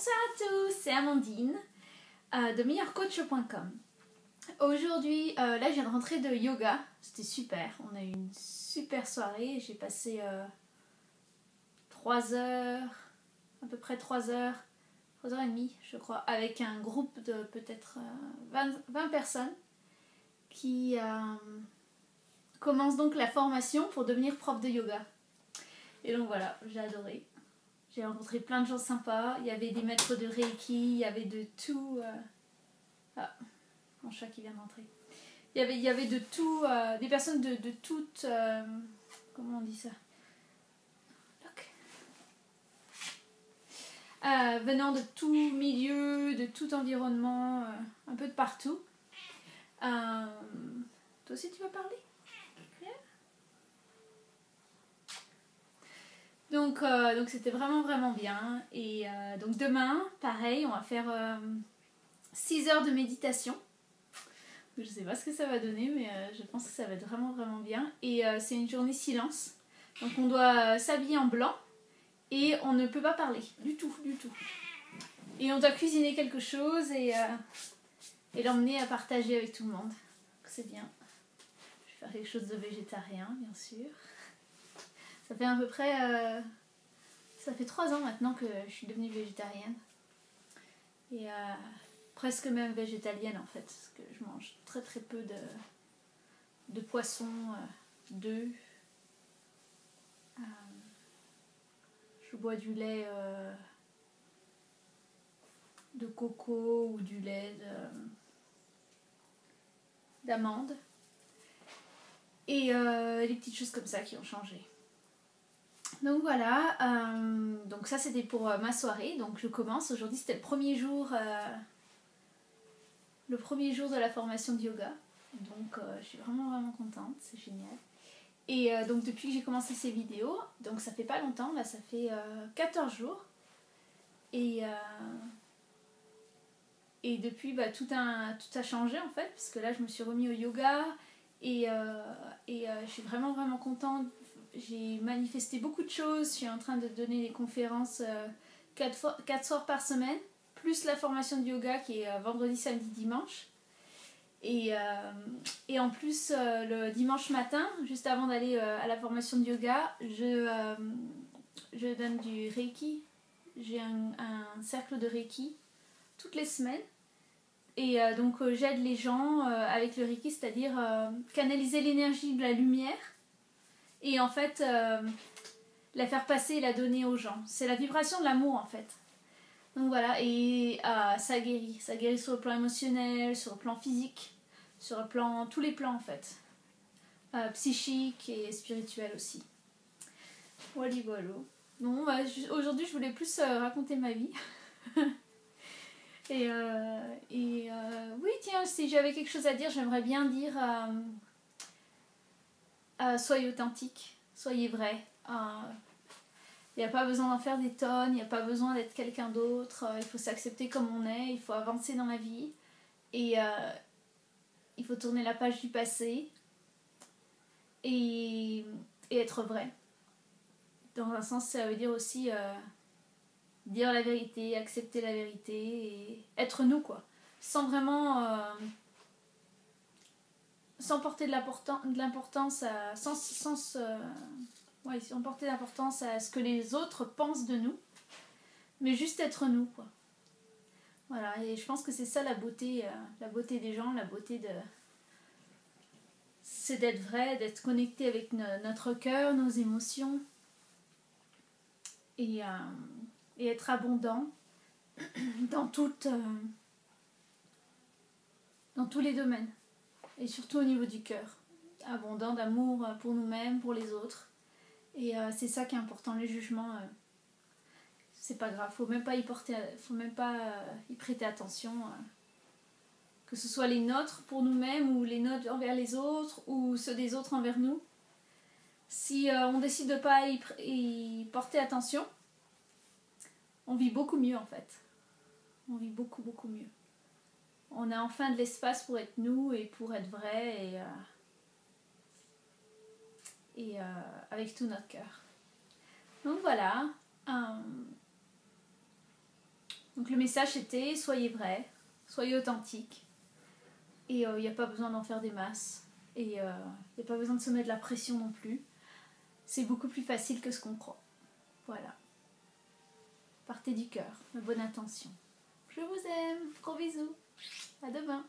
Bonsoir à tous, c'est Amandine de meilleurcoach.com. Aujourd'hui, là je viens de rentrer de yoga, c'était super, on a eu une super soirée, j'ai passé 3 heures, à peu près 3 heures, 3 heures et demie je crois, avec un groupe de peut-être 20 personnes qui commencent donc la formation pour devenir prof de yoga. Et donc voilà, j'ai adoré. J'ai rencontré plein de gens sympas, il y avait des maîtres de Reiki, il y avait de tout... Ah, mon chat qui vient d'entrer. Il y avait de tout, des personnes de toutes... comment on dit ça? Venant de tout milieu, de tout environnement, un peu de partout. Toi aussi tu vas parler? Donc c'était vraiment bien. Et donc demain, pareil, on va faire 6 heures de méditation. Je sais pas ce que ça va donner, mais je pense que ça va être vraiment bien. Et c'est une journée silence. Donc on doit s'habiller en blanc et on ne peut pas parler du tout. Et on doit cuisiner quelque chose et l'emmener à partager avec tout le monde. C'est bien. Je vais faire quelque chose de végétarien, bien sûr. Ça fait à peu près... ça fait 3 ans maintenant que je suis devenue végétarienne. Et presque même végétalienne en fait. Parce que je mange très peu de poisson, d'œufs. Je bois du lait de coco ou du lait d'amande. Et les petites choses comme ça qui ont changé. Donc voilà, donc ça c'était pour ma soirée, donc je commence. Aujourd'hui c'était le premier jour de la formation de yoga, donc je suis vraiment contente, c'est génial. Et donc depuis que j'ai commencé ces vidéos, donc ça fait pas longtemps, là ça fait 14 jours, et depuis tout a changé en fait, parce que là je me suis remis au yoga, et je suis vraiment contente. J'ai manifesté beaucoup de choses, je suis en train de donner des conférences 4 soirs par semaine, plus la formation de yoga qui est vendredi, samedi, dimanche. Et en plus, le dimanche matin, juste avant d'aller à la formation de yoga, je donne du Reiki. J'ai un cercle de Reiki toutes les semaines. Et donc j'aide les gens avec le Reiki, c'est-à-dire canaliser l'énergie de la lumière. Et en fait, la faire passer et la donner aux gens. C'est la vibration de l'amour en fait. Donc voilà, et ça guérit. Ça guérit sur le plan émotionnel, sur le plan physique, sur le plan, tous les plans en fait. Psychique et spirituel aussi. Voilà. Bon, aujourd'hui je voulais plus raconter ma vie. et oui, tiens, si j'avais quelque chose à dire, j'aimerais bien dire... soyez authentique, soyez vrai. Il n'y a pas besoin d'en faire des tonnes, il n'y a pas besoin d'être quelqu'un d'autre. Il faut s'accepter comme on est, il faut avancer dans la vie. Et il faut tourner la page du passé et être vrai. Dans un sens, ça veut dire aussi dire la vérité, accepter la vérité et être nous, quoi. Sans vraiment... sans porter de l'importance à... sans porter d'importance à ce que les autres pensent de nous, mais juste être nous, quoi. Voilà, et je pense que c'est ça la beauté des gens, la beauté de... c'est d'être vrai, d'être connecté avec notre cœur, nos émotions, et être abondant dans tous les domaines, et surtout au niveau du cœur. Abondant d'amour pour nous-mêmes, pour les autres. Et c'est ça qui est important, les jugements, c'est pas grave, faut même pas y prêter attention, que ce soit les nôtres pour nous-mêmes ou les nôtres envers les autres ou ceux des autres envers nous. Si on décide de pas y porter attention, on vit beaucoup mieux en fait. On vit beaucoup mieux. On a enfin de l'espace pour être nous et pour être vrai et avec tout notre cœur. Donc voilà. Donc le message était soyez vrai, soyez authentique. Et il n'y a pas besoin d'en faire des masses. Et il n'y a pas besoin de se mettre de la pression non plus. C'est beaucoup plus facile que ce qu'on croit. Voilà. Partez du cœur, de bonne intention. Je vous aime. Gros bisous. À demain.